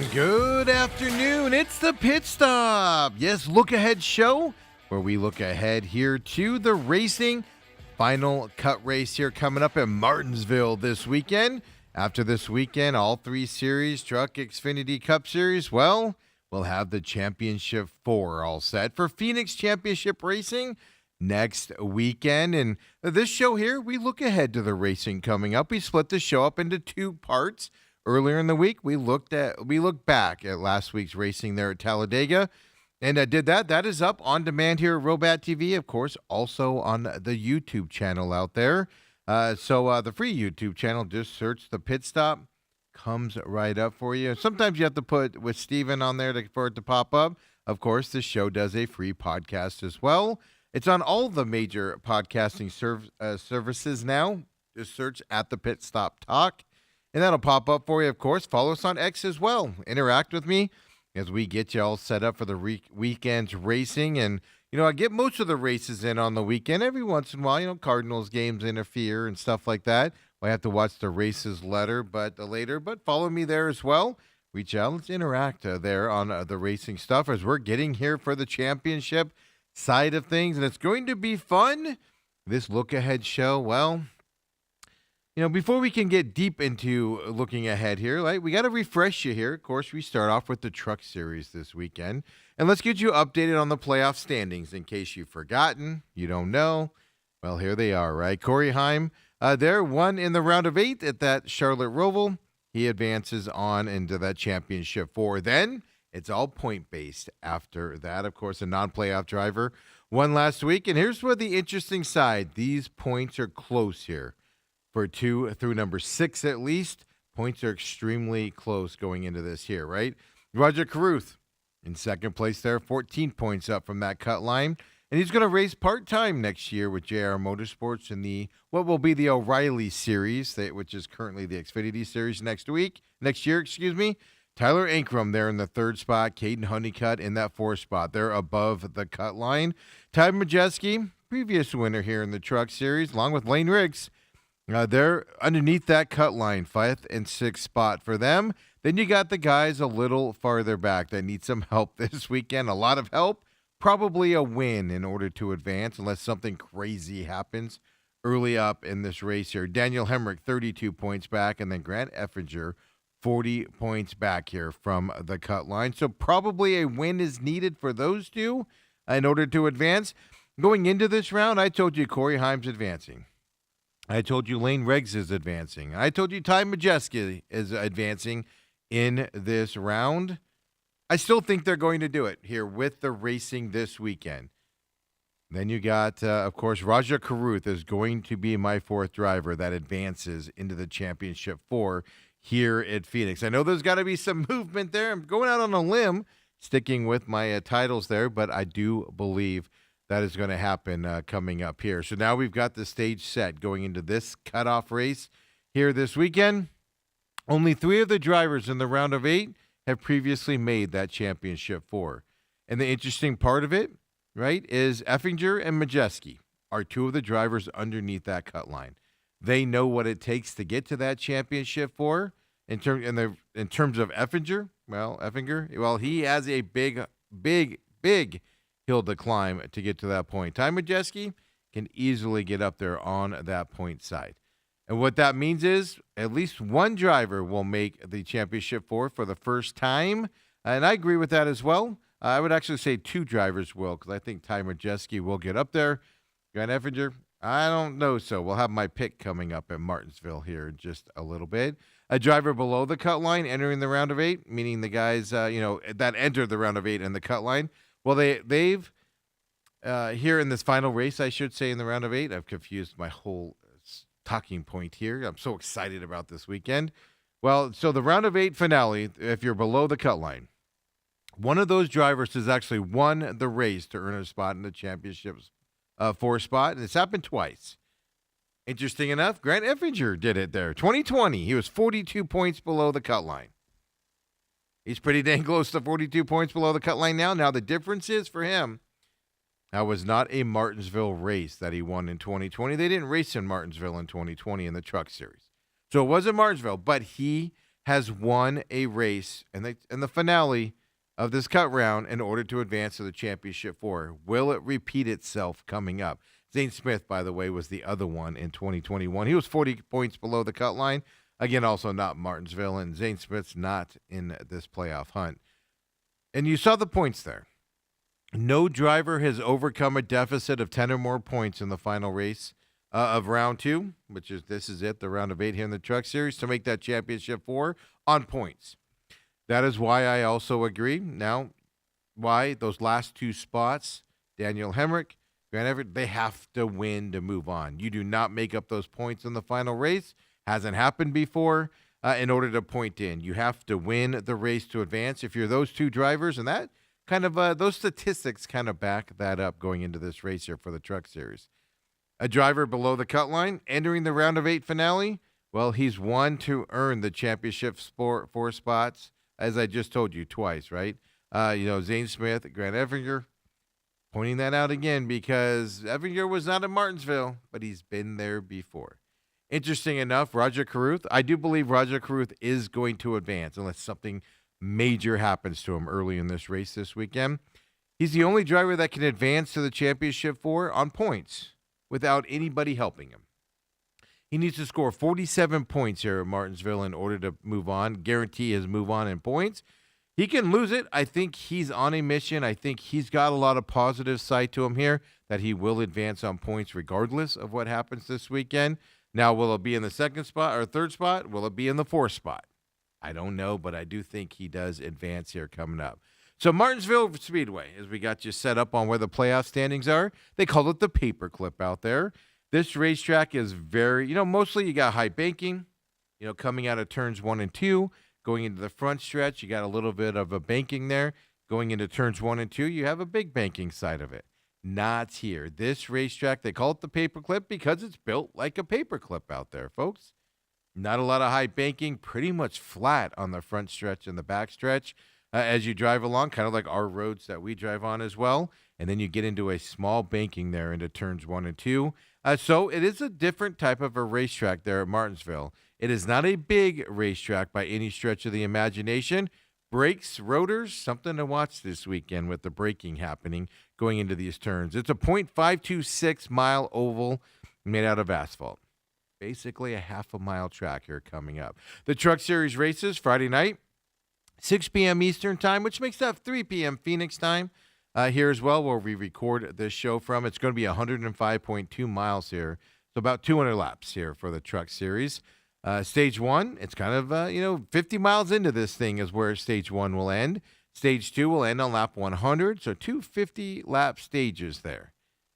And good afternoon. It's the Pit Stop. Yes, look ahead show where we look ahead here to the racing final cut race here coming up in Martinsville this weekend. After this weekend, all three series, Truck, Xfinity, Cup Series, well, we'll have the Championship 4 all set for Phoenix Championship Racing next weekend. And this show here, we look ahead to the racing coming up. We split the show up into two parts. Earlier in the week, we looked back at last week's racing there at Talladega, and did that. That is up on demand here at Robat TV, of course, also on the YouTube channel out there. So the free YouTube channel, just search the Pit Stop, comes right up for you. Sometimes you have to put with Steven on there for it to pop up. Of course, the show does a free podcast as well. It's on all the major podcasting services now. Just search at the Pit Stop Talk. And that'll pop up for you, of course. Follow us on X as well. Interact with me as we get you all set up for the weekend's racing. And, I get most of the races in on the weekend. Every once in a while, Cardinals games interfere and stuff like that. I have to watch the races later, but follow me there as well. Reach out. Let's interact there on the racing stuff as we're getting here for the championship side of things. And it's going to be fun. This look-ahead show, well, before we can get deep into looking ahead here, we got to refresh you here. Of course, we start off with the Truck Series this weekend. And let's get you updated on the playoff standings in case you've forgotten, you don't know. Well, here they are, right? Corey Heim, there, won in the round of 8 at that Charlotte Roval. He advances on into that Championship 4. Then it's all point-based after that. Of course, a non-playoff driver won last week. And here's where the interesting side. These points are close here. For 2 through number 6 at least, points are extremely close going into this here, right? Roger Carruth in second place there, 14 points up from that cut line. And he's going to race part-time next year with JR Motorsports in what will be the O'Reilly Series, which is currently the Xfinity Series next year. Tyler Ankrum there in the 3rd spot, Caden Honeycutt in that 4th spot. They're above the cut line. Ty Majeski, previous winner here in the Truck Series, along with Lane Riggs. They're underneath that cut line, 5th and 6th spot for them. Then you got the guys a little farther back that need some help this weekend. A lot of help, probably a win in order to advance unless something crazy happens early up in this race here. Daniel Hemrick, 32 points back, and then Grant Effinger, 40 points back here from the cut line. So probably a win is needed for those two in order to advance. Going into this round, I told you Corey Heim's advancing. I told you Lane Riggs is advancing. I told you Ty Majeski is advancing in this round. I still think they're going to do it here with the racing this weekend. Then you got, of course, Raja Carruth is going to be my 4th driver that advances into the Championship 4 here at Phoenix. I know there's got to be some movement there. I'm going out on a limb, sticking with my titles there, but I do believe that is going to happen coming up here. So now we've got the stage set going into this cutoff race here this weekend. Only 3 of the drivers in the round of 8 have previously made that Championship 4. And the interesting part of it, right, is Effinger and Majeski are 2 of the drivers underneath that cut line. They know what it takes to get to that Championship 4. In terms of Effinger, he has a big hill to climb to get to that point. Ty Majeski can easily get up there on that point side. And what that means is at least one driver will make the Championship 4 for the first time. And I agree with that as well. I would actually say 2 drivers will, because I think Ty Majeski will get up there. Grant Effinger, I don't know so. We'll have my pick coming up at Martinsville here in just a little bit. A driver below the cut line entering the round of 8, meaning the guys that entered the round of 8 in the cut line. Well, they've here in this final race, I should say, in the round of 8, I've confused my whole talking point here. I'm so excited about this weekend. Well, so the round of 8 finale, if you're below the cut line, one of those drivers has actually won the race to earn a spot in the Championship's 4 spot, and it's happened twice. Interesting enough, Grant Effinger did it there. 2020, he was 42 points below the cut line. He's pretty dang close to 42 points below the cut line now. Now, the difference is for him, that was not a Martinsville race that he won in 2020. They didn't race in Martinsville in 2020 in the Truck Series. So it wasn't Martinsville, but he has won a race in the finale of this cut round in order to advance to the championship four. Will it repeat itself coming up? Zane Smith, by the way, was the other one in 2021. He was 40 points below the cut line. Again, also not Martinsville, and Zane Smith's not in this playoff hunt. And you saw the points there. No driver has overcome a deficit of 10 or more points in the final race of round two, this is it, the round of 8 here in the Truck Series, to make that championship four on points. That is why I also agree. Now, why those last two spots, Daniel Hemrick, Grant Everett, they have to win to move on. You do not make up those points in the final race. Hasn't happened before in order to point in. You have to win the race to advance. If you're those two drivers, and that kind of those statistics kind of back that up going into this race here for the Truck Series. A driver below the cut line entering the round of 8 finale, well, he's won to earn the championship four spots, as I just told you twice, right? Zane Smith, Grant Everett, pointing that out again because Everett was not in Martinsville, but he's been there before. Interesting enough, Roger Carruth, I do believe Roger Carruth is going to advance unless something major happens to him early in this race this weekend. He's the only driver that can advance to the championship four on points without anybody helping him. He needs to score 47 points here at Martinsville in order to move on, guarantee his move on in points. He can lose it. I think he's on a mission. I think he's got a lot of positive side to him here that he will advance on points regardless of what happens this weekend. Now, will it be in the second spot or third spot? Will it be in the fourth spot? I don't know, but I do think he does advance here coming up. So Martinsville Speedway, as we got you set up on where the playoff standings are, they call it the paperclip out there. This racetrack is very, mostly you got high banking, coming out of turns 1 and 2, going into the front stretch, you got a little bit of a banking there. Going into turns 1 and 2, you have a big banking side of it. Not here. This racetrack, they call it the paperclip because it's built like a paperclip out there, folks. Not a lot of high banking, pretty much flat on the front stretch and the back stretch as you drive along, kind of like our roads that we drive on as well. And then you get into a small banking there into turns 1 and 2. So it is a different type of a racetrack there at Martinsville. It is not a big racetrack by any stretch of the imagination. Brakes, rotors, something to watch this weekend with the braking happening going into these turns. It's a .526 mile oval made out of asphalt. Basically a half a mile track here coming up. The Truck Series races Friday night, 6 p.m. Eastern time, which makes that 3 p.m. Phoenix time here as well, where we record this show from. It's going to be 105.2 miles here, so about 200 laps here for the Truck Series. Stage 1, it's kind of, 50 miles into this thing is where Stage 1 will end. Stage 2 will end on lap 100, so 2 50-lap stages there.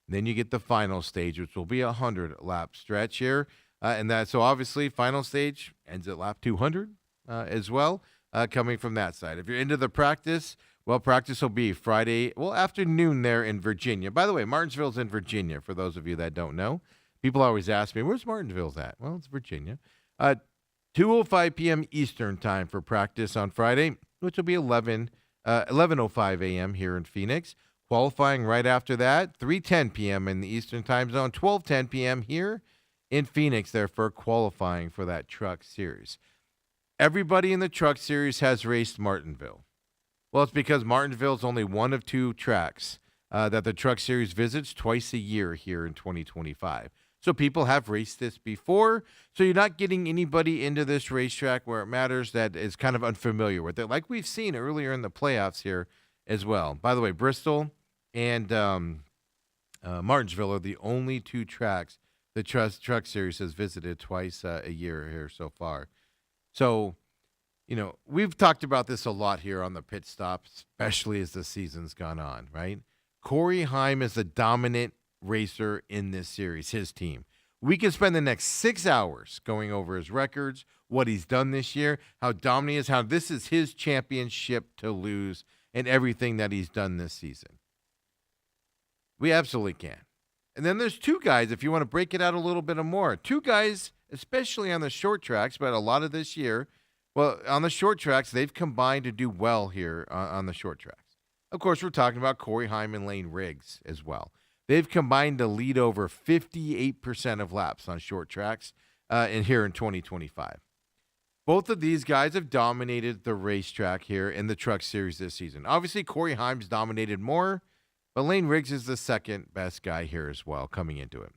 And then you get the final stage, which will be a 100-lap stretch here. So obviously, final stage ends at lap 200 as well, coming from that side. If you're into the practice, well, practice will be Friday, afternoon there in Virginia. By the way, Martinsville's in Virginia, for those of you that don't know. People always ask me, where's Martinsville's at? Well, it's Virginia. 2:05 p.m. Eastern time for practice on Friday, which will be 11:05 a.m. here in Phoenix. Qualifying right after that, 3:10 p.m. in the Eastern time zone, 12:10 p.m. here in Phoenix there for qualifying for that Truck Series. Everybody in the Truck Series has raced Martinsville. Well, it's because Martinsville is only one of 2 tracks that the Truck Series visits twice a year here in 2025. So people have raced this before, so you're not getting anybody into this racetrack where it matters that is kind of unfamiliar with it, like we've seen earlier in the playoffs here as well. By the way, Bristol and Martinsville are the only 2 tracks the Truck Series has visited twice a year here so far. So, we've talked about this a lot here on the pit stop, especially as the season's gone on, right? Corey Heim is the dominant racer in this series, his team. We can spend the next 6 hours going over his records, what he's done this year, how dominant he is, how this is his championship to lose, and everything that he's done this season. We absolutely can. And then there's 2 guys, if you want to break it out a little bit more. 2 guys, especially on the short tracks, but a lot of this year, on the short tracks, they've combined to do well here on the short tracks. Of course, we're talking about Corey Heim and Lane Riggs as well. They've combined to lead over 58% of laps on short tracks here in 2025. Both of these guys have dominated the racetrack here in the Truck Series this season. Obviously, Corey Haim's dominated more, but Lane Riggs is the second best guy here as well coming into it.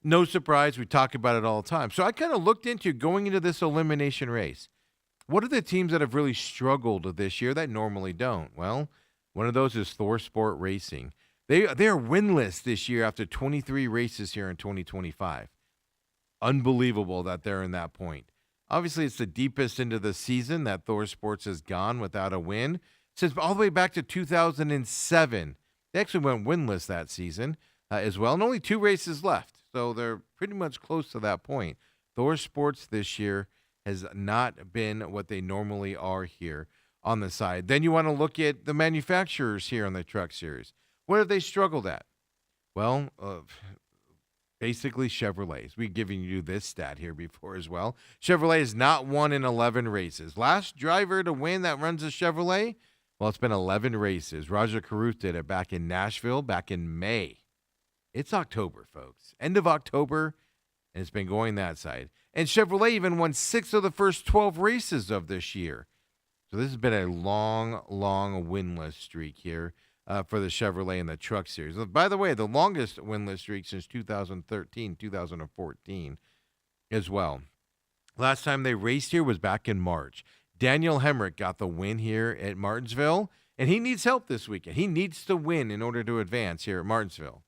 No surprise, we talk about it all the time. So I kind of looked into going into this elimination race. What are the teams that have really struggled this year that normally don't? Well, one of those is Thor Sport Racing. They are winless this year after 23 races here in 2025. Unbelievable that they're in that point. Obviously, it's the deepest into the season that Thor Sports has gone without a win since all the way back to 2007. They actually went winless that season as well, and only 2 races left. So they're pretty much close to that point. Thor Sports this year has not been what they normally are here on the side. Then you want to look at the manufacturers here on the Truck Series. What have they struggled at? Well, basically Chevrolets. We've given you this stat here before as well. Chevrolet has not won in 11 races. Last driver to win that runs a Chevrolet, well, it's been 11 races. Roger Carruth did it back in Nashville back in May. It's October, folks. End of October, and it's been going that side. And Chevrolet even won 6 of the first 12 races of this year. So this has been a long, long winless streak here for the Chevrolet in the Truck Series. By the way, the longest winless streak since 2013, 2014 as well. Last time they raced here was back in March. Daniel Hemrick got the win here at Martinsville, and he needs help this weekend. He needs to win in order to advance here at Martinsville.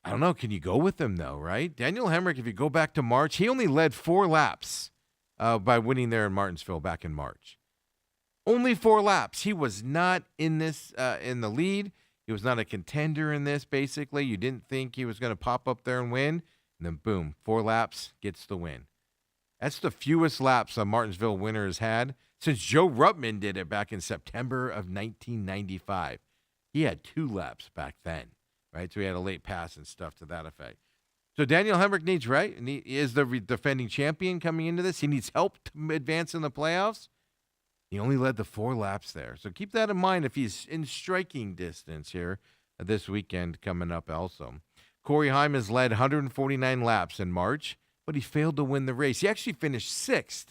I don't know. Can you go with him, though, right? Daniel Hemrick, if you go back to March, he only led 4 laps by winning there in Martinsville back in March. Only 4 laps. He was not in this in the lead. He was not a contender in this, basically. You didn't think he was going to pop up there and win. And then, boom, 4 laps, gets the win. That's the fewest laps a Martinsville winner has had since Joe Ruttman did it back in September of 1995. He had 2 laps back then. Right, so he had a late pass and stuff to that effect. So Daniel Hemrick needs, right, and he is the defending champion coming into this. He needs help to advance in the playoffs. He only led the 4 laps there. So keep that in mind if he's in striking distance here this weekend coming up also. Corey Haim has led 149 laps in March, but he failed to win the race. He actually finished 6th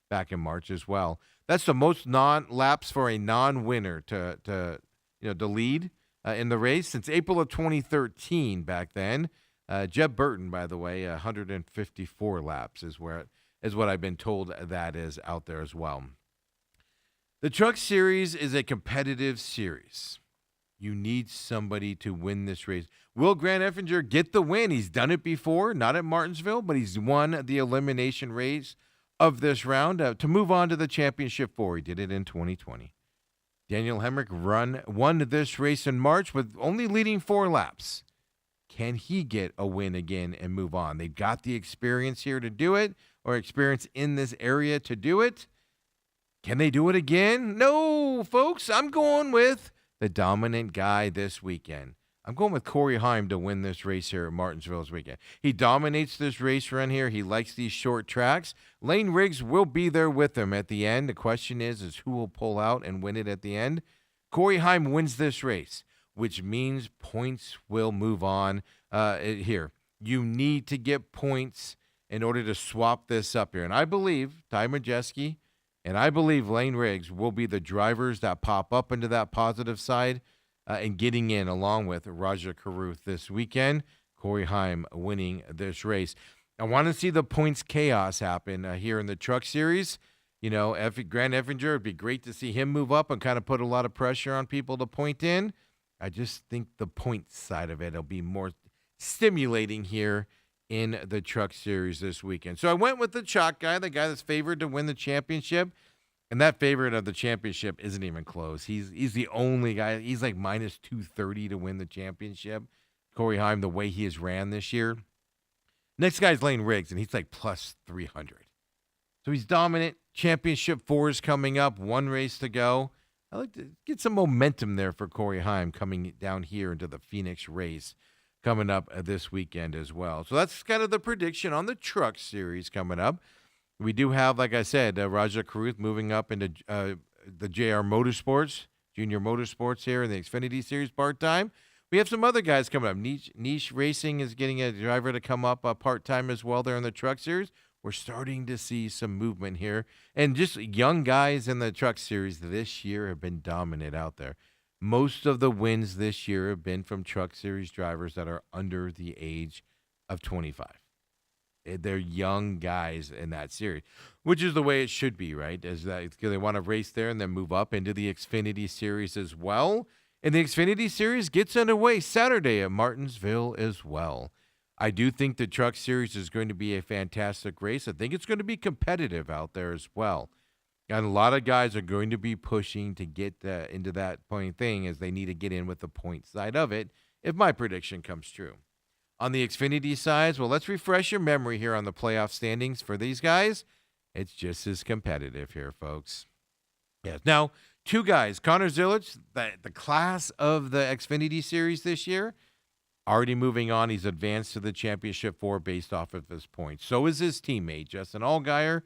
back in March as well. That's the most laps for a non-winner to lead in the race since April of 2013 back then. Jeb Burton, by the way, 154 laps is what I've been told that is out there as well. The Truck Series is a competitive series. You need somebody to win this race. Will Grant Effinger get the win? He's done it before, not at Martinsville, but he's won the elimination race of this round to move on to the championship 4. He did it in 2020. Daniel Hemrick won this race in March with only leading 4 laps. Can he get a win again and move on? They've got the experience here to do it, or experience in this area to do it. Can they do it again? No, folks. I'm going with the dominant guy this weekend. I'm going with Corey Haim to win this race here at Martinsville this weekend. He dominates this race run here. He likes these short tracks. Lane Riggs will be there with him at the end. The question is who will pull out and win it at the end. Corey Haim wins this race, which means points will move on here. You need to get points in order to swap this up here. And I believe Ty Majeski and I believe Lane Riggs will be the drivers that pop up into that positive side and getting in along with Roger Carruth this weekend. Corey Haim winning this race. I want to see the points chaos happen here in the Truck Series. You know, Grant Effinger, it'd be great to see him move up and kind of put a lot of pressure on people to point in. I just think the points side of it will be more stimulating here in the Truck Series this weekend. So I went with the chalk guy, the guy that's favored to win the championship. And that favorite of the championship isn't even close. He's the only guy. He's like minus 230 to win the championship. Corey Haim, the way he has ran this year. Next guy's Lane Riggs, and he's like plus 300. So he's dominant. Championship 4 is coming up. 1 race to go. I like to get some momentum there for Corey Haim coming down here into the Phoenix race coming up this weekend as well. So that's kind of the prediction on the Truck Series coming up. We do have, like I said, Roger Carruth moving up into the JR Motorsports, Junior Motorsports here in the Xfinity Series part-time. We have some other guys coming up. Niche Racing is getting a driver to come up part-time as well there in the Truck Series. we're starting to see some movement here. And just young guys in the Truck Series this year have been dominant out there. Most of the wins this year have been from Truck Series drivers that are under the age of 25. They're young guys in that series, which is the way it should be, right? As that they want to race there and then move up into the Xfinity Series as well. And the Xfinity Series gets underway Saturday at Martinsville as well. I do think the Truck Series is going to be a fantastic race. I think it's going to be competitive out there as well. And a lot of guys are going to be pushing to get into that point thing as they need to get in with the point side of it, if my prediction comes true. On the Xfinity side, well, let's refresh your memory here on the playoff standings for these guys. It's just as competitive here, folks. Yes. Now, two guys, Connor Zilic, the class of the Xfinity Series this year, already moving on. He's advanced to the Championship 4 based off of his points. So is his teammate, Justin Allgaier.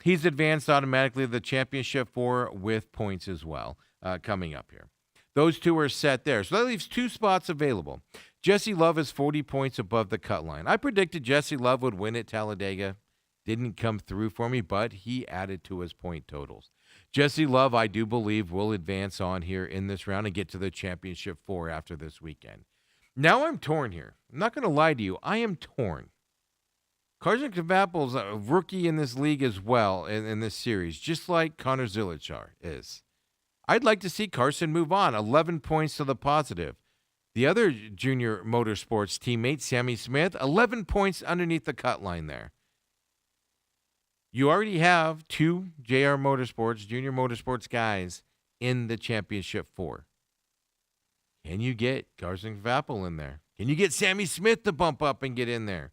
He's advanced automatically to the Championship 4 with points as well coming up here. Those two are set there. So that leaves two spots available. Jesse Love is 40 points above the cut line. I predicted Jesse Love would win at Talladega. Didn't come through for me, but he added to his point totals. Jesse Love, I do believe, will advance on here in this round and get to the Championship 4 after this weekend. Now I'm torn here. I'm not going to lie to you. I am torn. Carson Kvappel's a rookie in this league as well in this series, just like Connor Zilic is. I'd like to see Carson move on, 11 points to the positive. The other Junior Motorsports teammate, Sammy Smith, 11 points underneath the cut line there. You already have two JR Motorsports, Junior Motorsports guys in the Championship 4. Can you get Carson Kvappel in there? Can you get Sammy Smith to bump up and get in there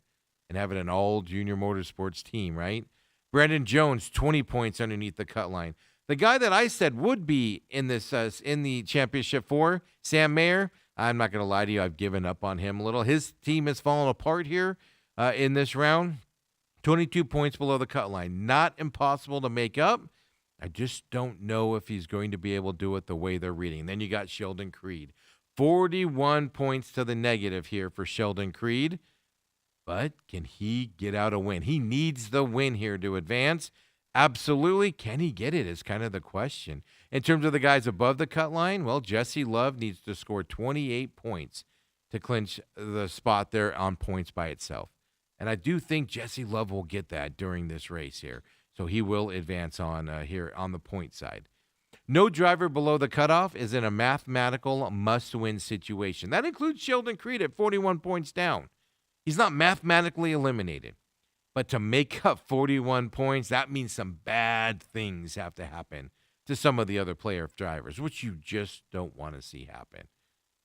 and have it an all Junior Motorsports team, right? Brandon Jones, 20 points underneath the cut line. The guy that I said would be in this in the Championship 4, Sam Mayer, I'm not going to lie to you. I've given up on him a little. His team has fallen apart here in this round. 22 points below the cut line. Not impossible to make up. I just don't know if he's going to be able to do it the way they're reading. Then you got Sheldon Creed. 41 points to the negative here for Sheldon Creed. But can he get out a win? He needs the win here to advance. Absolutely. Can he get it is kind of the question. In terms of the guys above the cut line, well, Jesse Love needs to score 28 points to clinch the spot there on points by itself. And I do think Jesse Love will get that during this race here. So he will advance on here on the point side. No driver below the cutoff is in a mathematical must-win situation. That includes Sheldon Creed at 41 points down. He's not mathematically eliminated. But to make up 41 points, that means some bad things have to happen to some of the other player drivers, which you just don't want to see happen.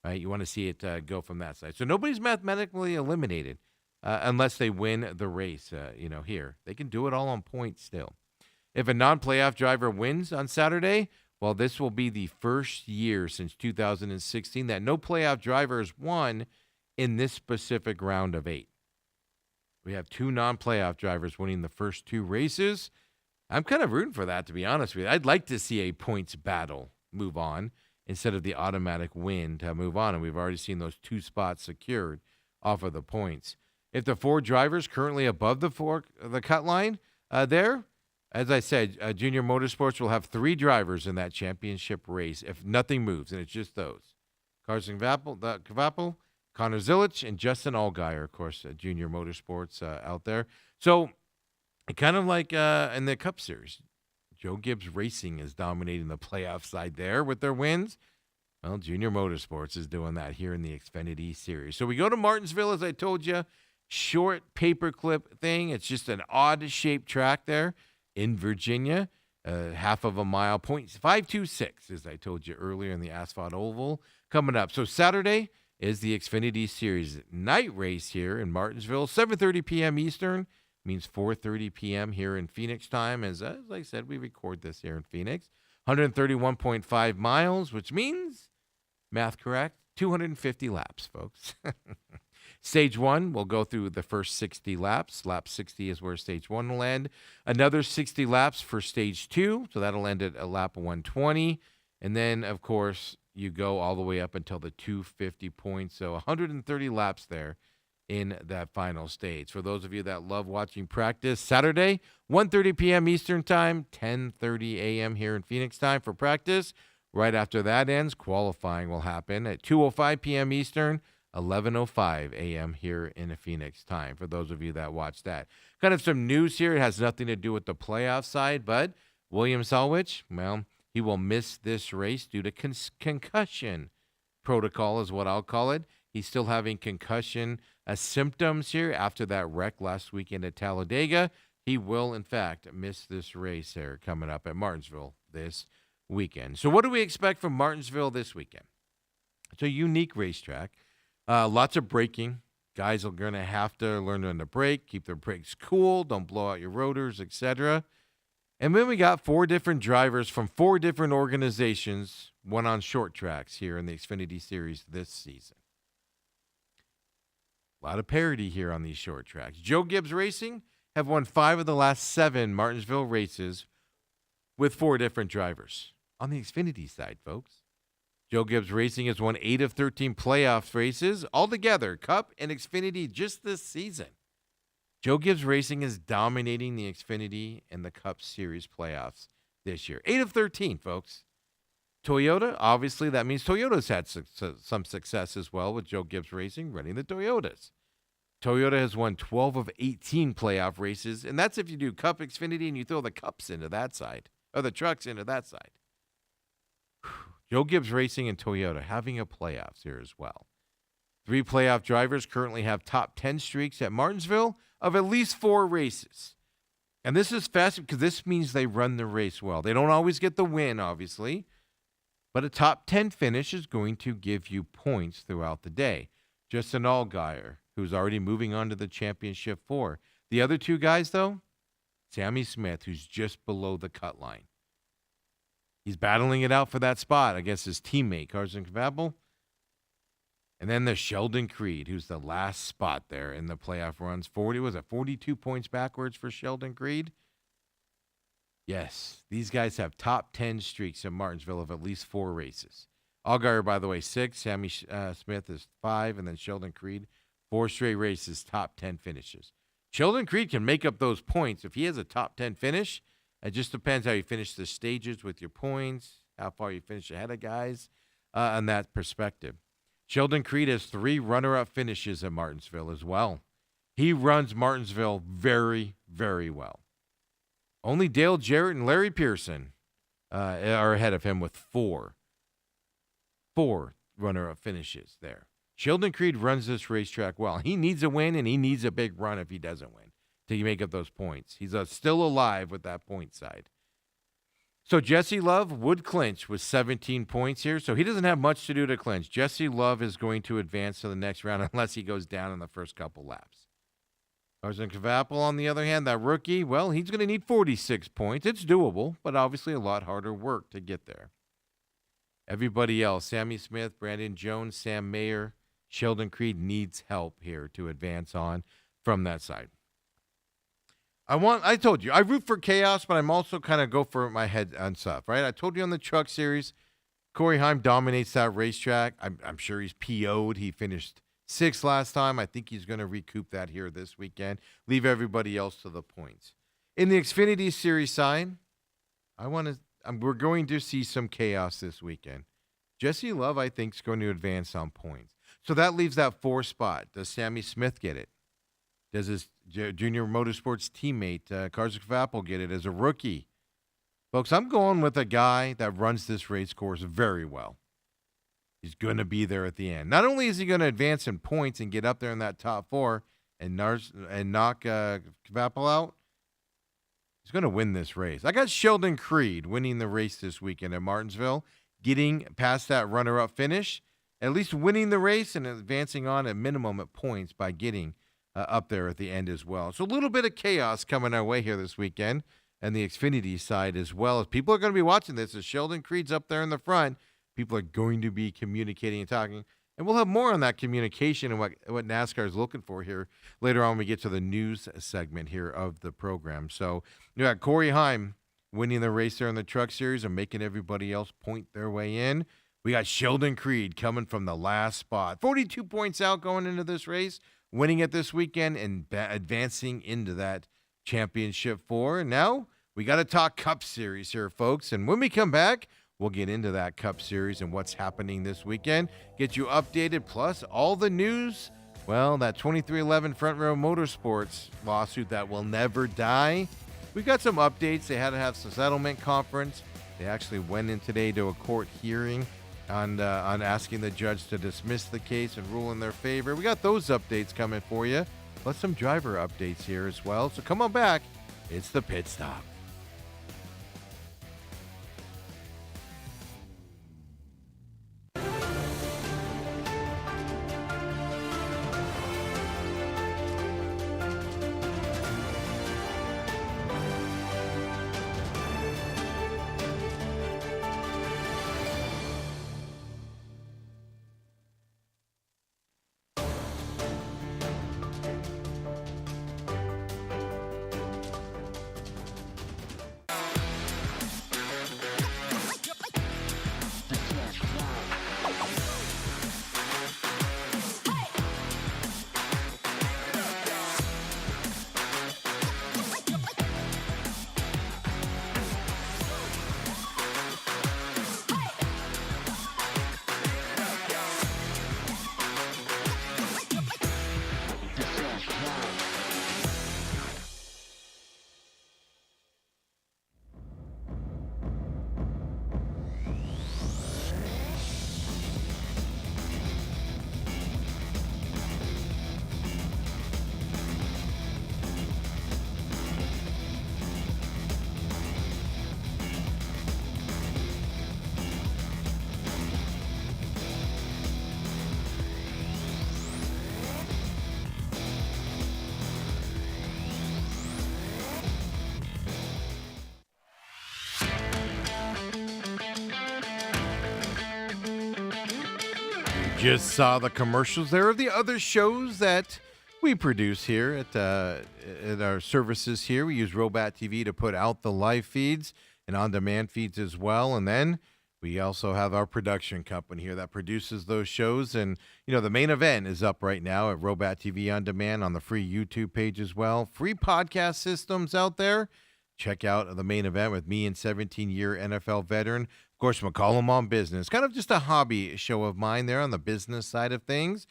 Right? You want to see it go from that side. So nobody's mathematically eliminated unless they win the race. Here they can do it all on points still. If a non-playoff driver wins on Saturday, well, this will be the first year since 2016 that no playoff drivers won in this specific round of 8. We have 2 non-playoff drivers winning the first 2 races. I'm kind of rooting for that, to be honest with you. I'd like to see a points battle move on instead of the automatic win to move on. And we've already seen those 2 spots secured off of the points. If the 4 drivers currently above the cut line there, as I said, Junior Motorsports will have 3 drivers in that championship race if nothing moves, and it's just those. Carson Kvappel, Connor Zilic, and Justin Allgaier, of course, Junior Motorsports out there. So, kind of like in the Cup Series, Joe Gibbs Racing is dominating the playoff side there with their wins. Well, Junior Motorsports is doing that here in the Xfinity Series. So we go to Martinsville, as I told you, short paperclip thing. It's just an odd-shaped track there in Virginia, half of a mile, 0.526, as I told you earlier in the Asphalt Oval coming up. So Saturday is the Xfinity Series night race here in Martinsville, 7:30 p.m. Eastern, means 4:30 p.m. here in Phoenix time. As I said, we record this here in Phoenix. 131.5 miles, which means, math correct, 250 laps, folks. Stage 1 will go through the first 60 laps. Lap 60 is where Stage 1 will end. Another 60 laps for Stage 2, so that'll end at lap 120. And then, of course, you go all the way up until the 250 points, so 130 laps there in that final stage. For those of you that love watching practice, Saturday, 1:30 p.m. Eastern Time, 10:30 a.m. here in Phoenix time for practice. Right after that ends, qualifying will happen at 2:05 p.m. Eastern, 11:05 a.m. here in Phoenix time, for those of you that watch that. Kind of some news here. It has nothing to do with the playoff side, but William Salwich, well, he will miss this race due to concussion protocol is what I'll call it. He's still having concussion symptoms here after that wreck last weekend at Talladega. He will, in fact, miss this race here coming up at Martinsville this weekend. So what do we expect from Martinsville this weekend? It's a unique racetrack. Lots of braking. Guys are going to have to learn when to brake, keep their brakes cool, don't blow out your rotors, etc. And then we got 4 different drivers from 4 different organizations, one on short tracks here in the Xfinity Series this season. A lot of parity here on these short tracks. Joe Gibbs Racing have won 5 of the last 7 Martinsville races with 4 different drivers. On the Xfinity side, folks, Joe Gibbs Racing has won 8 of 13 playoff races altogether, Cup and Xfinity just this season. Joe Gibbs Racing is dominating the Xfinity and the Cup Series playoffs this year. 8 of 13, folks. Toyota, obviously, that means Toyota's had some success as well with Joe Gibbs Racing running the Toyotas. Toyota has won 12 of 18 playoff races, and that's if you do Cup Xfinity and you throw the Cups into that side, or the trucks into that side. Joe Gibbs Racing and Toyota having a playoffs here as well. 3 playoff drivers currently have top 10 streaks at Martinsville of at least 4 races. And this is fast because this means they run the race well. They don't always get the win, obviously, but a top 10 finish is going to give you points throughout the day. Justin Allgaier, who's already moving on to the championship 4. The other 2 guys, though, Sammy Smith, who's just below the cut line. He's battling it out for that spot against his teammate, Carson Kvappel. And then there's Sheldon Creed, who's the last spot there in the playoff runs. 42 points backwards for Sheldon Creed? Yes, these guys have top 10 streaks in Martinsville of at least 4 races. Allgaier, by the way, 6. Sammy Smith is 5. And then Sheldon Creed, 4 straight races, top 10 finishes. Sheldon Creed can make up those points. If he has a top 10 finish, it just depends how you finish the stages with your points, how far you finish ahead of guys, on that perspective. Sheldon Creed has 3 runner-up finishes at Martinsville as well. He runs Martinsville very, very well. Only Dale Jarrett and Larry Pearson are ahead of him with 4 runner-up finishes there. Sheldon Creed runs this racetrack well. He needs a win, and he needs a big run if he doesn't win to make up those points. He's still alive with that point side. So Jesse Love would clinch with 17 points here, so he doesn't have much to do to clinch. Jesse Love is going to advance to the next round unless he goes down in the first couple laps. Carson Kvappel, on the other hand, that rookie, well, he's going to need 46 points. It's doable, but obviously a lot harder work to get there. Everybody else, Sammy Smith, Brandon Jones, Sam Mayer, Sheldon Creed needs help here to advance on from that side. I told you, I root for chaos, but I'm also kind of go for my head on stuff, right? I told you on the truck series, Corey Heim dominates that racetrack. I'm sure he's PO'd. He finished 6th last time. I think he's going to recoup that here this weekend. Leave everybody else to the points. In the Xfinity Series side, we're going to see some chaos this weekend. Jesse Love, I think, is going to advance on points. So that leaves that 4 spot. Does Sammy Smith get it? Does his junior motorsports teammate, Carson Kvappel, get it as a rookie? Folks, I'm going with a guy that runs this race course very well. He's going to be there at the end. Not only is he going to advance in points and get up there in that top 4 and knock Kvappel out, he's going to win this race. I got Sheldon Creed winning the race this weekend at Martinsville, getting past that runner-up finish, at least winning the race and advancing on at minimum at points by getting up there at the end as well. So a little bit of chaos coming our way here this weekend, and the Xfinity side as well. As people are going to be watching this, as Sheldon Creed's up there in the front, people are going to be communicating and talking. And we'll have more on that communication and what NASCAR is looking for here later on when we get to the news segment here of the program. So you got Corey Heim winning the race there in the truck series and making everybody else point their way in. We got Sheldon Creed coming from the last spot. 42 points out going into this race. winning it this weekend and advancing into that championship 4. And now we got to talk Cup Series here, folks. And when we come back, we'll get into that Cup Series and what's happening this weekend, get you updated, plus all the news. Well, that 2311 Front Row Motorsports lawsuit that will never die. We got some updates. They had to have some settlement conference. They actually went in today to a court hearing on asking the judge to dismiss the case and rule in their favor. We got those updates coming for you. Plus some driver updates here as well. So come on back. It's the Pit Stop. Just saw the commercials there of the other shows that we produce here at our services here. We use Robat TV to put out the live feeds and on-demand feeds as well. And then we also have our production company here that produces those shows. And, you know, the main event is up right now at Robat TV On Demand on the free YouTube page as well. Free podcast systems out there. Check out the main event with me and 17-year NFL veteran, of course, McCollum on Business. Kind of just a hobby show of mine there on the business side of things.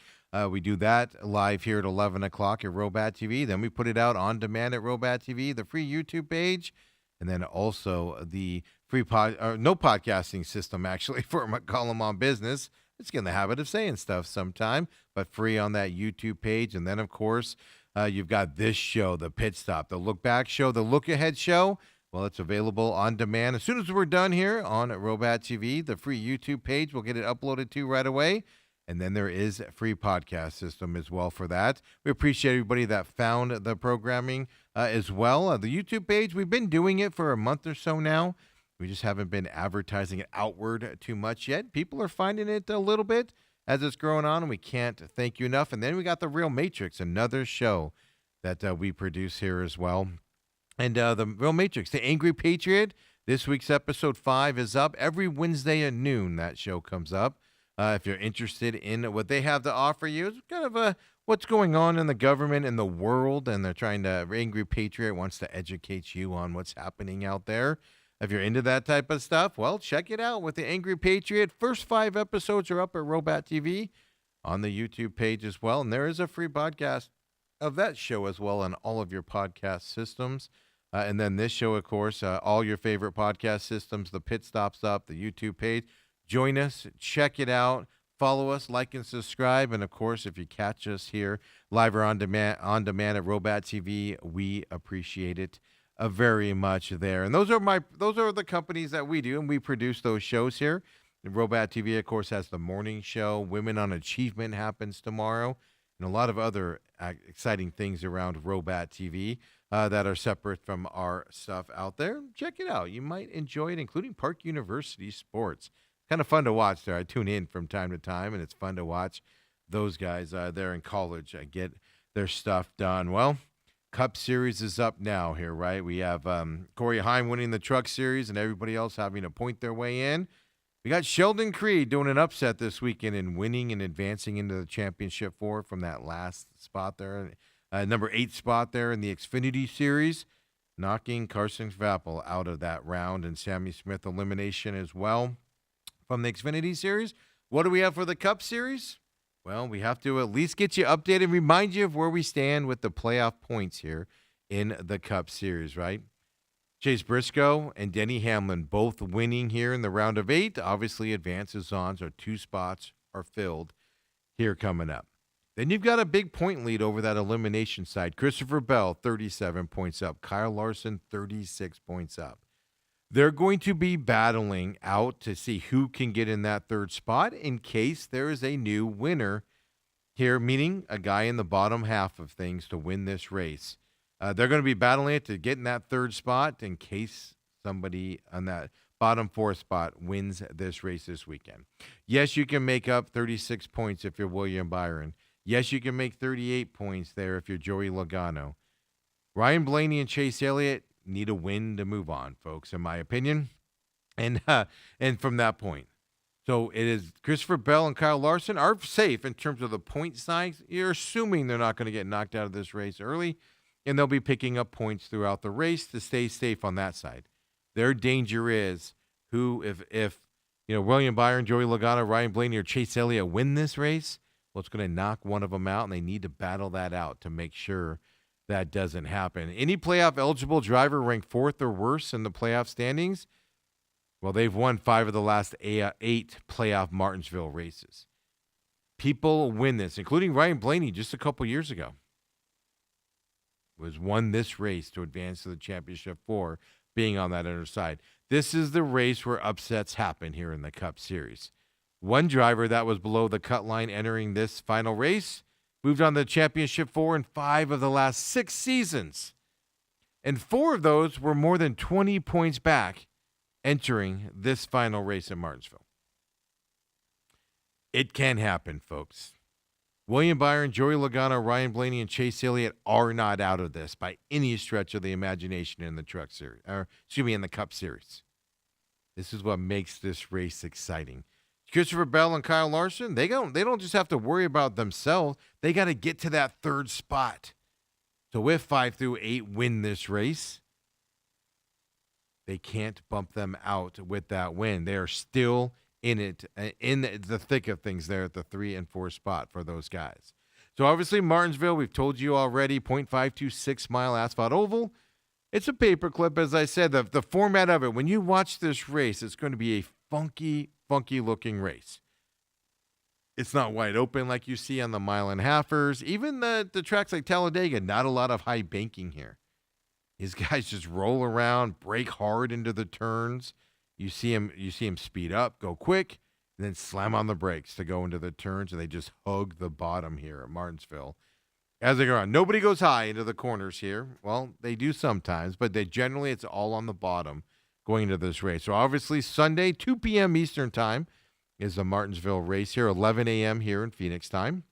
We do that live here at 11 o'clock at Robat TV. Then we put it out on demand at Robat TV, the free YouTube page, and then also the free no podcasting system, actually, for McCollum on Business. Let's get in the habit of saying stuff sometime, but free on that YouTube page. And then, of course, you've got this show, the Pit Stop, the Look Back show, the Look Ahead show. Well, it's available on demand as soon as we're done here on Robat TV. The free YouTube page, we'll get it uploaded to right away. And then there is a free podcast system as well for that. We appreciate everybody that found the programming as well. The YouTube page, we've been doing it for a month or so now. We just haven't been advertising it outward too much yet. People are finding it a little bit as it's growing on, and we can't thank you enough. And then we got The Real Matrix, another show that we produce here as well. And The Real Matrix, The Angry Patriot, this week's episode 5 is up. Every Wednesday at noon, that show comes up. If you're interested in what they have to offer you, it's kind of what's going on in the government and the world, and they're trying to, Angry Patriot wants to educate you on what's happening out there. If you're into that type of stuff, well, check it out with The Angry Patriot. First 5 episodes are up at Robat TV on the YouTube page as well, and there is a free podcast of that show as well on all of your podcast systems. And then this show, of course, all your favorite podcast systems, the Pit Stop's up, the YouTube page. Join us, check it out, follow us, like and subscribe. And, of course, if you catch us here live or on demand at Robat TV, we appreciate it very much there. And those are the companies that we do, and we produce those shows here. Robat TV, of course, has the morning show. Women on Achievement happens tomorrow, and a lot of other exciting things around Robat TV that are separate from our stuff out there. Check it out. You might enjoy it, including Park University Sports. Kind of fun to watch there. I tune in from time to time, and it's fun to watch those guys there in college get their stuff done. Well, Cup Series is up now here, right? We have Corey Heim winning the Truck Series and everybody else having to point their way in. We got Sheldon Creed doing an upset this weekend and winning and advancing into the championship 4 from that last spot there, number 8 spot there in the Xfinity Series, knocking Carson Vappel out of that round and Sammy Smith elimination as well from the Xfinity Series. What do we have for the Cup Series? Well, we have to at least get you updated, remind you of where we stand with the playoff points here in the Cup Series, right? Chase Briscoe and Denny Hamlin both winning here in the round of 8. Obviously, advances on, so 2 spots are filled here coming up. Then you've got a big point lead over that elimination side. Christopher Bell, 37 points up. Kyle Larson, 36 points up. They're going to be battling out to see who can get in that 3rd spot in case there is a new winner here, meaning a guy in the bottom half of things to win this race. They're going to be battling it to get in that 3rd spot in case somebody on that bottom 4th spot wins this race this weekend. Yes, you can make up 36 points if you're William Byron. Yes, you can make 38 points there if you're Joey Logano. Ryan Blaney and Chase Elliott need a win to move on, folks, in my opinion. And from that point. So it is Christopher Bell and Kyle Larson are safe in terms of the point size. You're assuming they're not going to get knocked out of this race early. And they'll be picking up points throughout the race to stay safe on that side. Their danger is if William Byron, Joey Logano, Ryan Blaney, or Chase Elliott win this race, well, it's going to knock one of them out, and they need to battle that out to make sure that doesn't happen. Any playoff-eligible driver ranked 4th or worse in the playoff standings, well, they've won 5 of the last 8 playoff Martinsville races. People win this, including Ryan Blaney just a couple years ago. Was won this race to advance to the championship 4, being on that other side. This is the race where upsets happen here in the Cup Series. One driver that was below the cut line entering this final race moved on to the championship 4 in 5 of the last 6 seasons. And 4 of those were more than 20 points back entering this final race in Martinsville. It can happen, folks. William Byron, Joey Logano, Ryan Blaney, and Chase Elliott are not out of this by any stretch of the imagination in the Truck Series, in the Cup Series. This is what makes this race exciting. Christopher Bell and Kyle Larson, they don't just have to worry about themselves. They got to get to that 3rd spot. So if 5 through 8 win this race, they can't bump them out with that win. They are still in it, in the thick of things there at the 3 and 4 spot for those guys. So obviously Martinsville, we've told you already, 0.526 mile asphalt oval. It's a paperclip, as I said. The format of it, when you watch this race, it's going to be a funky looking race. It's not wide open like you see on the mile and halfers. Even the tracks like Talladega, not a lot of high banking here. These guys just roll around, brake hard into the turns. You see him speed up, go quick, and then slam on the brakes to go into the turns, and they just hug the bottom here at Martinsville as they go on. Nobody goes high into the corners here. Well, they do sometimes, but it's all on the bottom going into this race. So obviously Sunday, 2 p.m. Eastern time is the Martinsville race here, 11 a.m. here in Phoenix time.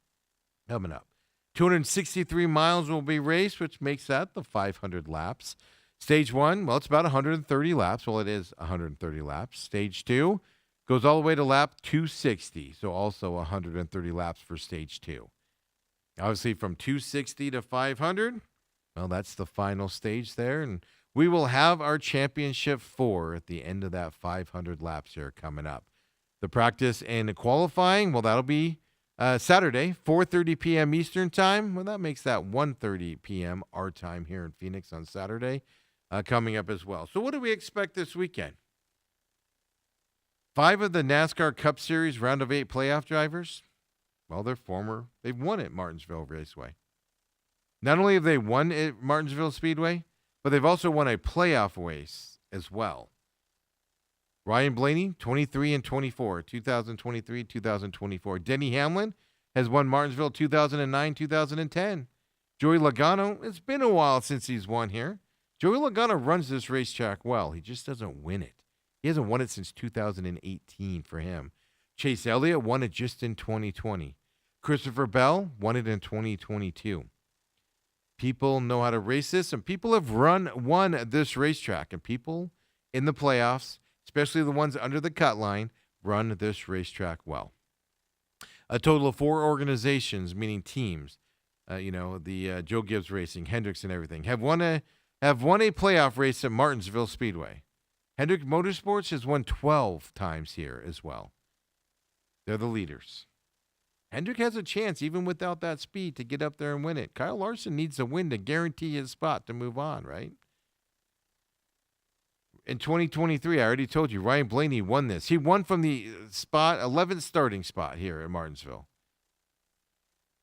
Coming up. 263 miles will be raced, which makes that the 500 laps. Stage 1, well, it's about 130 laps. Well, it is 130 laps. Stage 2 goes all the way to lap 260, so also 130 laps for Stage 2. Obviously, from 260 to 500, well, that's the final stage there, and we will have our championship 4 at the end of that 500 laps here coming up. The practice and the qualifying, well, that'll be Saturday, 4:30 p.m. Eastern time. Well, that makes that 1:30 p.m. our time here in Phoenix on Saturday coming up as well. So what do we expect this weekend? 5 of the NASCAR Cup Series round of 8 playoff drivers, well, they've won at Martinsville Raceway. Not only have they won at Martinsville Speedway, but they've also won a playoff race as well. Ryan Blaney, 23 and 24, 2023, 2024. Denny Hamlin has won Martinsville 2009, 2010. Joey Logano, it's been a while since he's won here. Joey Logano runs this racetrack well. He just doesn't win it. He hasn't won it since 2018 for him. Chase Elliott won it just in 2020. Christopher Bell won it in 2022. People know how to race this, and people have won this racetrack, and people in the playoffs, especially the ones under the cut line, run this racetrack well. A total of 4 organizations, meaning teams, the Joe Gibbs Racing, Hendricks and everything, have won a playoff race at Martinsville Speedway. Hendrick Motorsports has won 12 times here as well. They're the leaders. Hendrick has a chance, even without that speed, to get up there and win it. Kyle Larson needs a win to guarantee his spot to move on, right? In 2023, I already told you, Ryan Blaney won this. He won from the 11th starting spot here at Martinsville.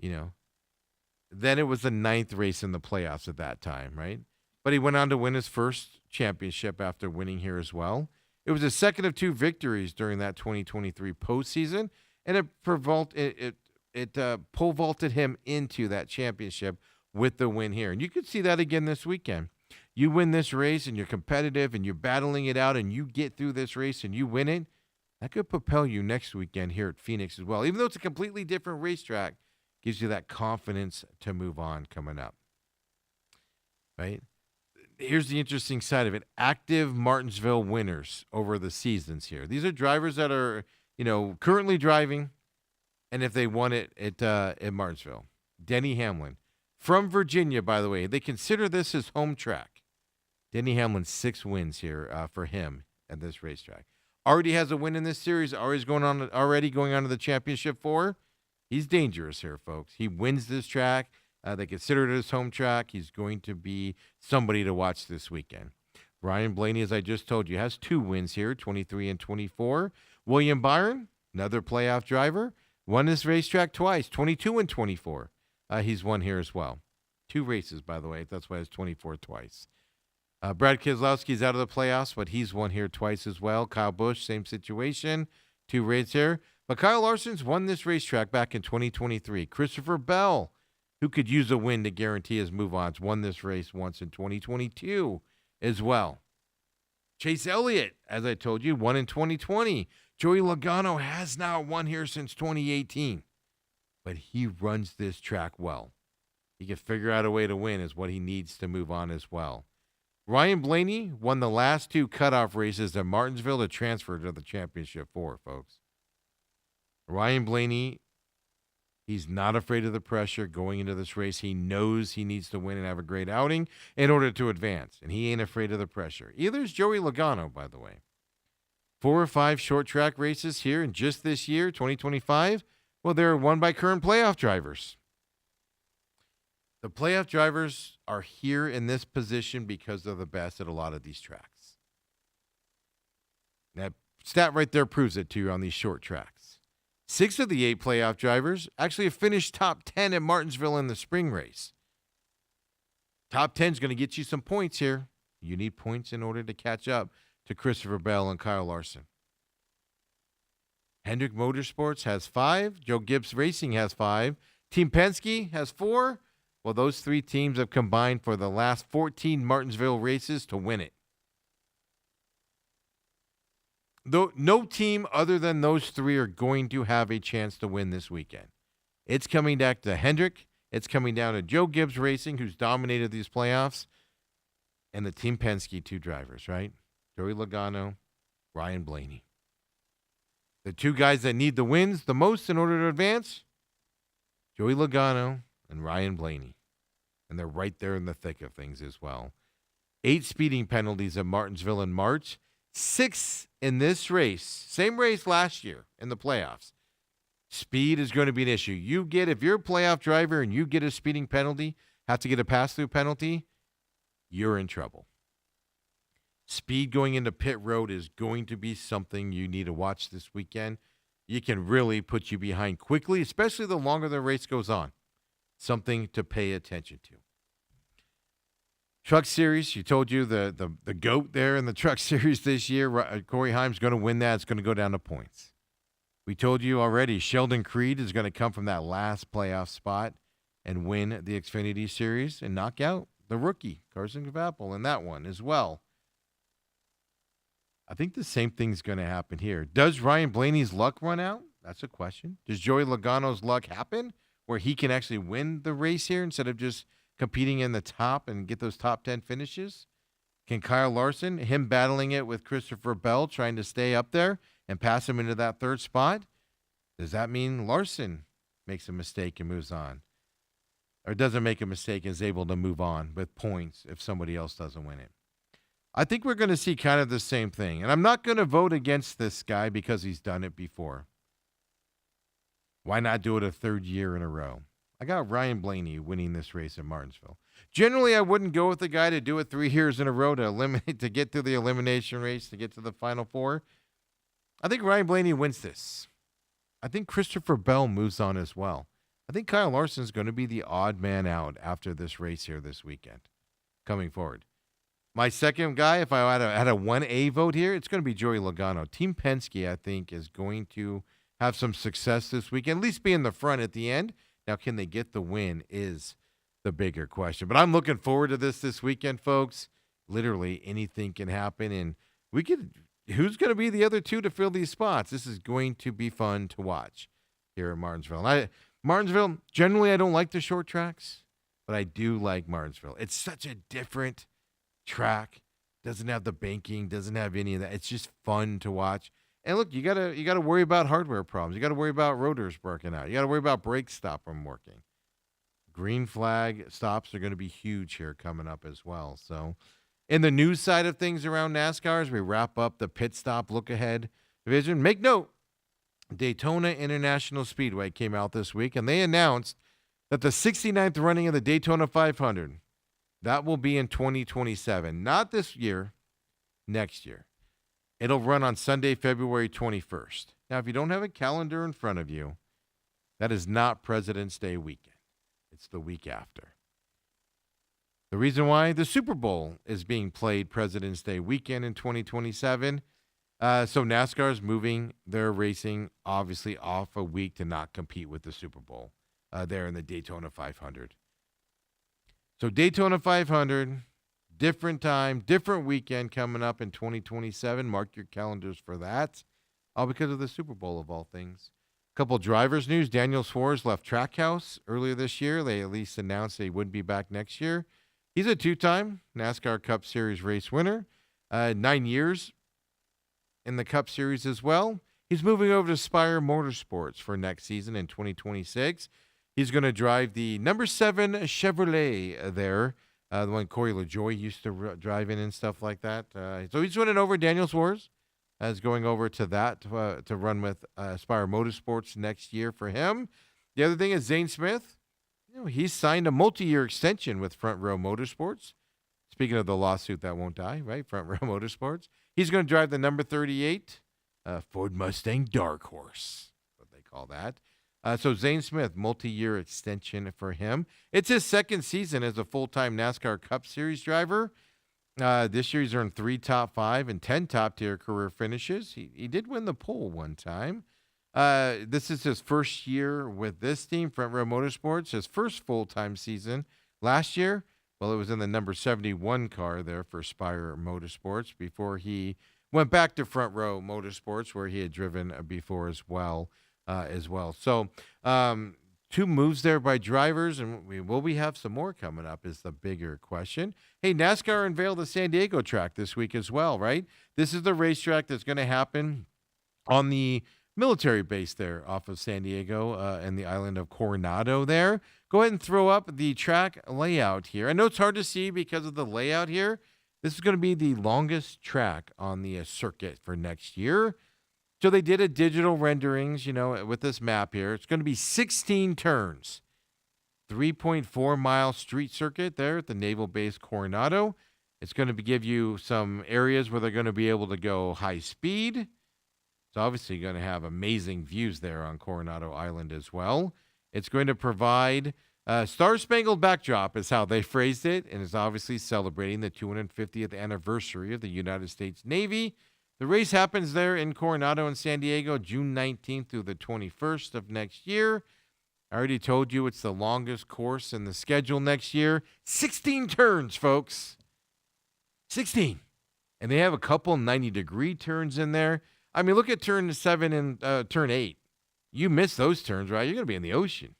Then it was the 9th race in the playoffs at that time, right? But he went on to win his first championship after winning here as well. It was his second of 2 victories during that 2023 postseason, and it pole vaulted him into that championship with the win here. And you could see that again this weekend. You win this race and you're competitive and you're battling it out and you get through this race and you win it, that could propel you next weekend here at Phoenix as well. Even though it's a completely different racetrack, gives you that confidence to move on coming up. Right? Here's the interesting side of it. Active Martinsville winners over the seasons here. These are drivers that are, currently driving, and if they won it at Martinsville. Denny Hamlin. From Virginia, by the way. They consider this his home track. Denny Hamlin, 6 wins here for him at this racetrack. Already has a win in this series. Already going on to the championship 4. He's dangerous here, folks. He wins this track. They consider it his home track. He's going to be somebody to watch this weekend. Ryan Blaney, as I just told you, has 2 wins here, 23 and 24. William Byron, another playoff driver, won this racetrack twice, 22 and 24. He's won here as well. 2 races, by the way. That's why it's 24 twice. Brad Keselowski's out of the playoffs, but he's won here twice as well. Kyle Busch, same situation, 2 races here. But Kyle Larson's won this racetrack back in 2023. Christopher Bell, who could use a win to guarantee his move-ons, won this race once in 2022 as well. Chase Elliott, as I told you, won in 2020. Joey Logano has not won here since 2018. But he runs this track well. He can figure out a way to win is what he needs to move on as well. Ryan Blaney won the last 2 cutoff races at Martinsville to transfer to the championship 4, folks. Ryan Blaney, he's not afraid of the pressure going into this race. He knows he needs to win and have a great outing in order to advance, and he ain't afraid of the pressure. Either is Joey Logano, by the way. 4 or 5 short track races here in just this year, 2025. Well, they're won by current playoff drivers. The playoff drivers are here in this position because they're the best at a lot of these tracks. That stat right there proves it to you on these short tracks. 6 of the 8 playoff drivers actually have finished top 10 at Martinsville in the spring race. Top 10 is going to get you some points here. You need points in order to catch up to Christopher Bell and Kyle Larson. Hendrick Motorsports has 5. Joe Gibbs Racing has 5. Team Penske has 4. Well, those 3 teams have combined for the last 14 Martinsville races to win it. Though no team other than those 3 are going to have a chance to win this weekend. It's coming back to Hendrick. It's coming down to Joe Gibbs Racing, who's dominated these playoffs, and the Team Penske 2 drivers, right? Joey Logano, Ryan Blaney. The 2 guys that need the wins the most in order to advance, Joey Logano and Ryan Blaney. And they're right there in the thick of things as well. 8 speeding penalties at Martinsville in March. 6 in this race. Same race last year in the playoffs. Speed is going to be an issue. If you're a playoff driver and you get a speeding penalty, have to get a pass-through penalty, you're in trouble. Speed going into pit road is going to be something you need to watch this weekend. You can really put you behind quickly, especially the longer the race goes on. Something to pay attention to. Truck Series, you told you the GOAT there in the Truck Series this year, Corey Heim's going to win that. It's going to go down to points. We told you already, Sheldon Creed is going to come from that last playoff spot and win the Xfinity Series and knock out the rookie, Carson Kvapil, in that one as well. I think the same thing's going to happen here. Does Ryan Blaney's luck run out? That's a question. Does Joey Logano's luck happen where he can actually win the race here instead of just competing in the top and get those top 10 finishes? Can Kyle Larson, him battling it with Christopher Bell, trying to stay up there and pass him into that third spot, does that mean Larson makes a mistake and moves on? Or doesn't make a mistake and is able to move on with points if somebody else doesn't win it? I think we're going to see kind of the same thing. And I'm not going to vote against this guy because he's done it before. Why not do it a third year in a row? I got Ryan Blaney winning this race in Martinsville. Generally, I wouldn't go with the guy to do it 3 years in a row to get to the elimination race, to get to the Final Four. I think Ryan Blaney wins this. I think Christopher Bell moves on as well. I think Kyle Larson's going to be the odd man out after this race here this weekend, coming forward. My second guy, if I had a 1A vote here, it's going to be Joey Logano. Team Penske, I think, is going to have some success this weekend, at least be in the front at the end. Now, can they get the win is the bigger question. But I'm looking forward to this weekend, folks. Literally anything can happen, and who's going to be the other two to fill these spots? This is going to be fun to watch here in Martinsville. Martinsville, generally I don't like the short tracks, but I do like Martinsville. It's such a different track. Doesn't have the banking, doesn't have any of that. It's just fun to watch. And look, you gotta worry about hardware problems. You gotta worry about rotors working out. You gotta worry about brake stop from working. Green flag stops are going to be huge here coming up as well. So, in the news side of things around NASCAR, as we wrap up the pit stop look ahead division, make note, Daytona International Speedway came out this week, and they announced that the 69th running of the Daytona 500, that will be in 2027. Not this year, next year. It'll run on Sunday, February 21st. Now, if you don't have a calendar in front of you, that is not President's Day weekend. It's the week after. The reason why? The Super Bowl is being played President's Day weekend in 2027. So NASCAR is moving their racing, obviously, off a week to not compete with the Super Bowl there in the Daytona 500. So Daytona 500, different time, different weekend coming up in 2027. Mark your calendars for that, all because of the Super Bowl of all things. Couple drivers news. Daniel Suarez left Trackhouse earlier this year. They at least announced they would be back next year. He's a 2-time NASCAR Cup Series race winner, 9 years in the Cup Series as well. He's moving over to Spire Motorsports for next season in 2026. He's going to drive the number 7 Chevrolet there, the one Corey LaJoie used to drive in and stuff like that. So he's winning over Daniel Suarez. As going over to that to run with Spire Motorsports next year for him. The other thing is Zane Smith. He's signed a multi-year extension with Front Row Motorsports. Speaking of the lawsuit that won't die, right? Front Row Motorsports. He's going to drive the number 38 Ford Mustang Dark Horse, what they call that. So Zane Smith, multi-year extension for him. It's his second season as a full-time NASCAR Cup Series driver. This year he's earned 3 top 5 and 10 top-tier career finishes. He did win the pole one time. This is his first year with this team, Front Row Motorsports, his first full-time season. Last year, well, it was in the number 71 car there for Spire Motorsports before he went back to Front Row Motorsports where he had driven before as well. So 2 moves there by drivers, and we have some more coming up is the bigger question. Hey, NASCAR unveiled the San Diego track this week as well, right? This is the racetrack that's going to happen on the military base there off of San Diego and the island of Coronado there. Go ahead and throw up the track layout here. I know it's hard to see because of the layout here. This is going to be the longest track on the circuit for next year. So they did a digital renderings, with this map here. It's going to be 16 turns, 3.4-mile street circuit there at the Naval Base Coronado. It's going to give you some areas where they're going to be able to go high speed. It's obviously going to have amazing views there on Coronado Island as well. It's going to provide Star-Spangled Backdrop is how they phrased it, and is obviously celebrating the 250th anniversary of the United States Navy. The race happens there in Coronado and San Diego, June 19th through the 21st of next year. I already told you it's the longest course in the schedule next year. 16 turns, folks. 16. And they have a couple 90-degree turns in there. I mean, look at turn 7 and turn 8. You miss those turns, right? You're going to be in the ocean.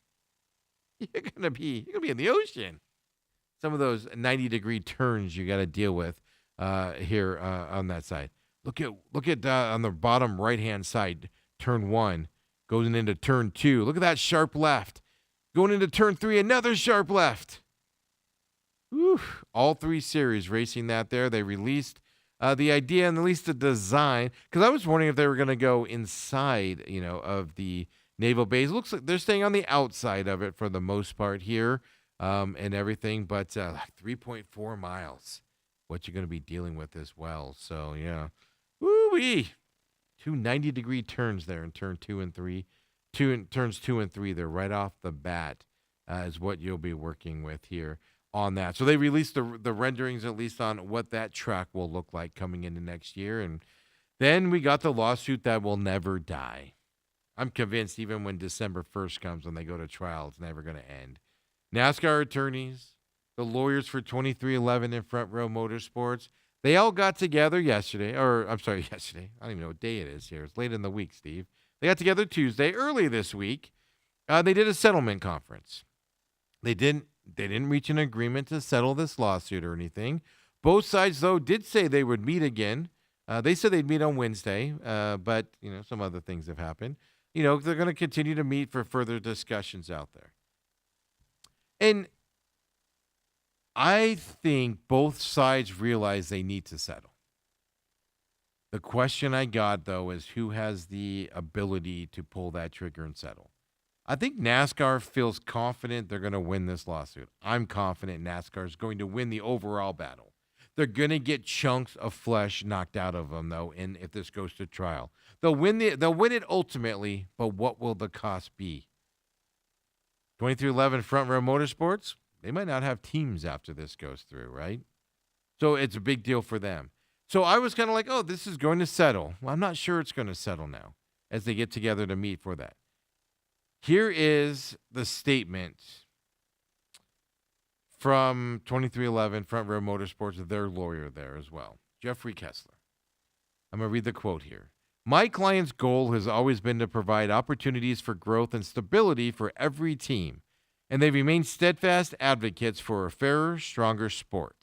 You're going to be in the ocean. Some of those 90-degree turns you got to deal with here on that side. Look at on the bottom right-hand side, turn 1, going into turn 2. Look at that sharp left. Going into turn 3, another sharp left. Whew. All 3 series racing that there. They released the idea and at least the design, because I was wondering if they were going to go inside, of the naval base. It looks like they're staying on the outside of it for the most part here, and everything, but like 3.4 miles, what you're going to be dealing with as well. So, yeah. Woo-wee. 2 90-degree turns there in turn 2 and 3. Turns 2 and 3, they're right off the bat is what you'll be working with here on that. So they released the renderings at least on what that track will look like coming into next year. And then we got the lawsuit that will never die. I'm convinced even when December 1st comes, when they go to trial, it's never going to end. NASCAR attorneys, the lawyers for 2311 and Front Row Motorsports, they all got together yesterday. I don't even know what day it is here. It's late in the week, Steve. They got together Tuesday, early this week. They did a settlement conference. They didn't reach an agreement to settle this lawsuit or anything. Both sides, though, did say they would meet again. They said they'd meet on Wednesday, but some other things have happened. They're going to continue to meet for further discussions out there. And I think both sides realize they need to settle. The question I got, though, is who has the ability to pull that trigger and settle? I think NASCAR feels confident they're going to win this lawsuit. I'm confident NASCAR is going to win the overall battle. They're going to get chunks of flesh knocked out of them, though, and if this goes to trial. They'll win it ultimately, but what will the cost be? 2311 Front Row Motorsports, they might not have teams after this goes through, right? So it's a big deal for them. So I was kind of like, oh, this is going to settle. Well, I'm not sure it's going to settle now as they get together to meet for that. Here is the statement from 2311 Front Row Motorsports, their lawyer there as well, Jeffrey Kessler. I'm going to read the quote here. My client's goal has always been to provide opportunities for growth and stability for every team, and they remain steadfast advocates for a fairer, stronger sport.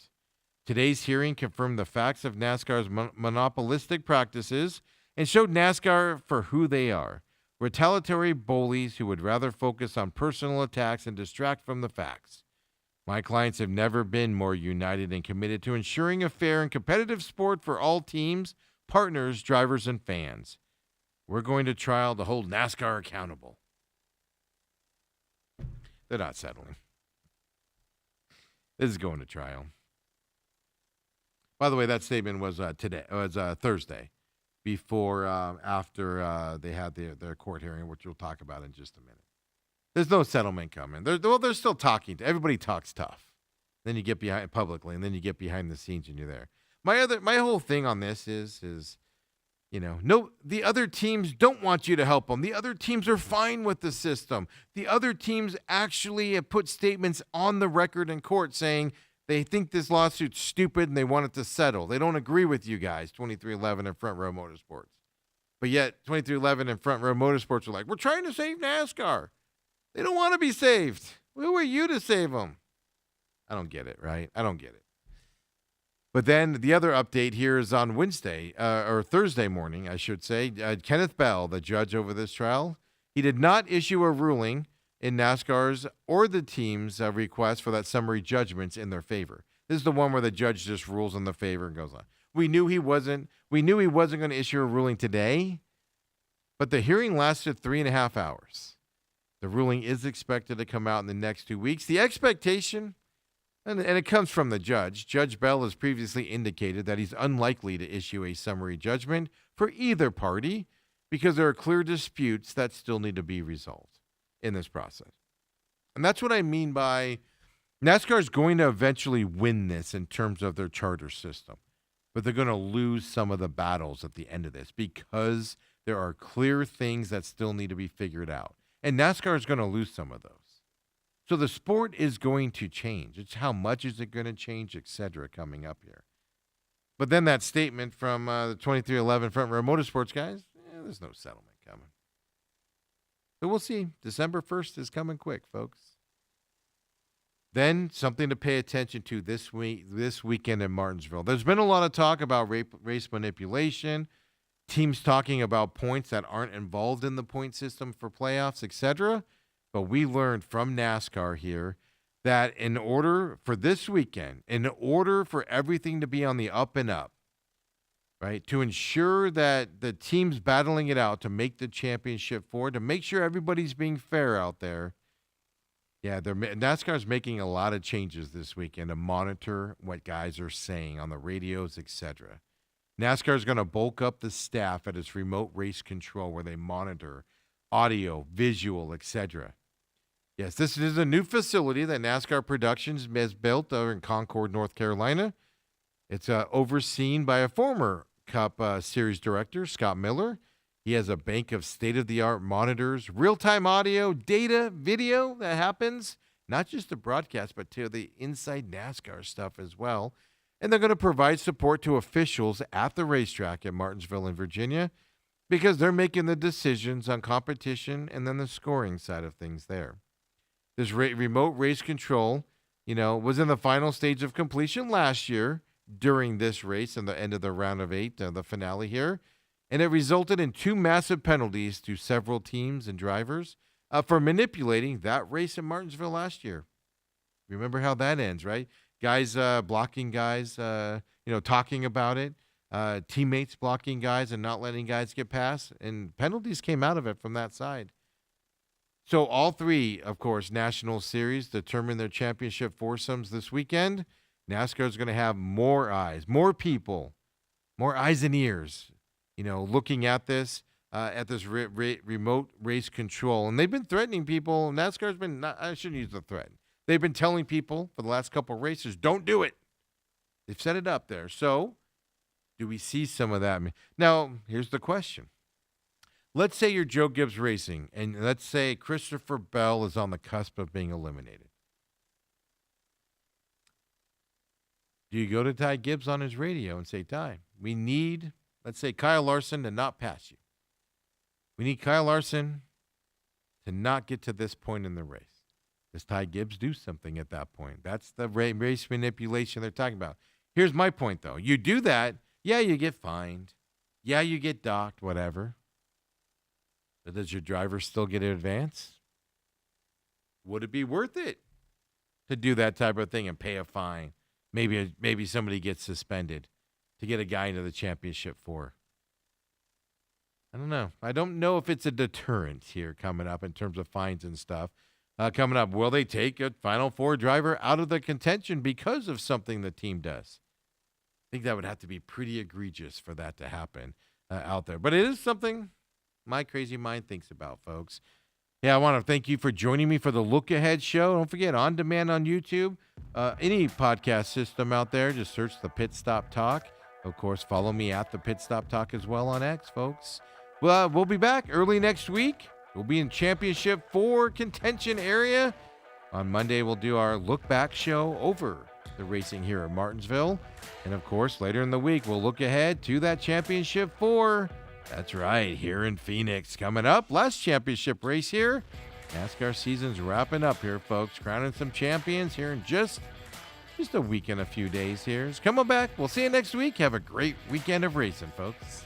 Today's hearing confirmed the facts of NASCAR's monopolistic practices and showed NASCAR for who they are, retaliatory bullies who would rather focus on personal attacks and distract from the facts. My clients have never been more united and committed to ensuring a fair and competitive sport for all teams, partners, drivers, and fans. We're going to trial to hold NASCAR accountable. They're not settling. This is going to trial. By the way, that statement was Thursday, after they had their court hearing, which we'll talk about in just a minute. There's no settlement coming. They're still talking. Everybody talks tough. Then you get behind publicly, and then you get behind the scenes, and you're there. My whole thing on this is no, the other teams don't want you to help them. The other teams are fine with the system. The other teams actually have put statements on the record in court saying they think this lawsuit's stupid and they want it to settle. They don't agree with you guys, 2311 and Front Row Motorsports. But yet, 2311 and Front Row Motorsports are like, we're trying to save NASCAR. They don't want to be saved. Who are you to save them? I don't get it, right? I don't get it. But then the other update here is on Wednesday, or Thursday morning, I should say. Kenneth Bell, the judge over this trial, he did not issue a ruling in NASCAR's or the team's request for that summary judgments in their favor. This is the one where the judge just rules in the favor and goes on. We knew he wasn't going to issue a ruling today, but the hearing lasted 3.5 hours. The ruling is expected to come out in the next 2 weeks. The expectation, and it comes from the judge. Judge Bell has previously indicated that he's unlikely to issue a summary judgment for either party because there are clear disputes that still need to be resolved in this process. And that's what I mean by NASCAR is going to eventually win this in terms of their charter system, but they're going to lose some of the battles at the end of this because there are clear things that still need to be figured out. And NASCAR is going to lose some of those. So the sport is going to change. It's how much is it going to change, et cetera, coming up here. But then that statement from the 2311 Front Row Motorsports guys, there's no settlement coming. But we'll see. December 1st is coming quick, folks. Then something to pay attention to this weekend in Martinsville. There's been a lot of talk about race manipulation, teams talking about points that aren't involved in the point system for playoffs, etc. But we learned from NASCAR here that in order for this weekend, in order for everything to be on the up and up, right, to ensure that the teams battling it out to make the championship forward, to make sure everybody's being fair out there, NASCAR's making a lot of changes this weekend to monitor what guys are saying on the radios, etc. NASCAR is going to bulk up the staff at its remote race control where they monitor audio, visual, etc. Yes, this is a new facility that NASCAR Productions has built over in Concord, North Carolina. It's overseen by a former Cup Series director, Scott Miller. He has a bank of state-of-the-art monitors, real-time audio, data, video that happens, not just the broadcast, but to the inside NASCAR stuff as well. And they're going to provide support to officials at the racetrack in Martinsville in Virginia because they're making the decisions on competition and then the scoring side of things there. This remote race control, was in the final stage of completion last year during this race and the end of the round of 8, the finale here. And it resulted in 2 massive penalties to several teams and drivers for manipulating that race in Martinsville last year. Remember how that ends, right? Guys blocking guys, talking about it. Teammates blocking guys and not letting guys get past. And penalties came out of it from that side. So all 3, of course, National Series determine their championship foursomes this weekend. NASCAR is going to have more eyes, more people, more eyes and ears, looking at this remote race control. And they've been threatening people. NASCAR's been, I shouldn't use the threat. They've been telling people for the last couple of races, don't do it. They've set it up there. So do we see some of that? Now, here's the question. Let's say you're Joe Gibbs Racing, and let's say Christopher Bell is on the cusp of being eliminated. Do you go to Ty Gibbs on his radio and say, Ty, we need, let's say, Kyle Larson to not pass you. We need Kyle Larson to not get to this point in the race. Does Ty Gibbs do something at that point? That's the race manipulation they're talking about. Here's my point, though. You do that, yeah, you get fined. Yeah, you get docked, whatever. But does your driver still get an advance? Would it be worth it to do that type of thing and pay a fine? Maybe somebody gets suspended to get a guy into the championship for. I don't know. I don't know if it's a deterrent here coming up in terms of fines and stuff. Coming up, will they take a Final Four driver out of the contention because of something the team does? I think that would have to be pretty egregious for that to happen out there. But it is something my crazy mind thinks about, folks. Yeah, I want to thank you for joining me for the Look Ahead show. Don't forget, on demand on YouTube, any podcast system out there, just search the Pit Stop Talk. Of course, follow me at the Pit Stop Talk as well on X, folks. Well, we'll be back early next week. We'll be in Championship 4 contention area. On Monday, we'll do our look back show over the racing here at Martinsville. And of course, later in the week, we'll look ahead to that Championship 4. That's right, here in Phoenix. Coming up, last championship race here. NASCAR season's wrapping up here, folks. Crowning some champions here in just a week and a few days here. So come on back. We'll see you next week. Have a great weekend of racing, folks.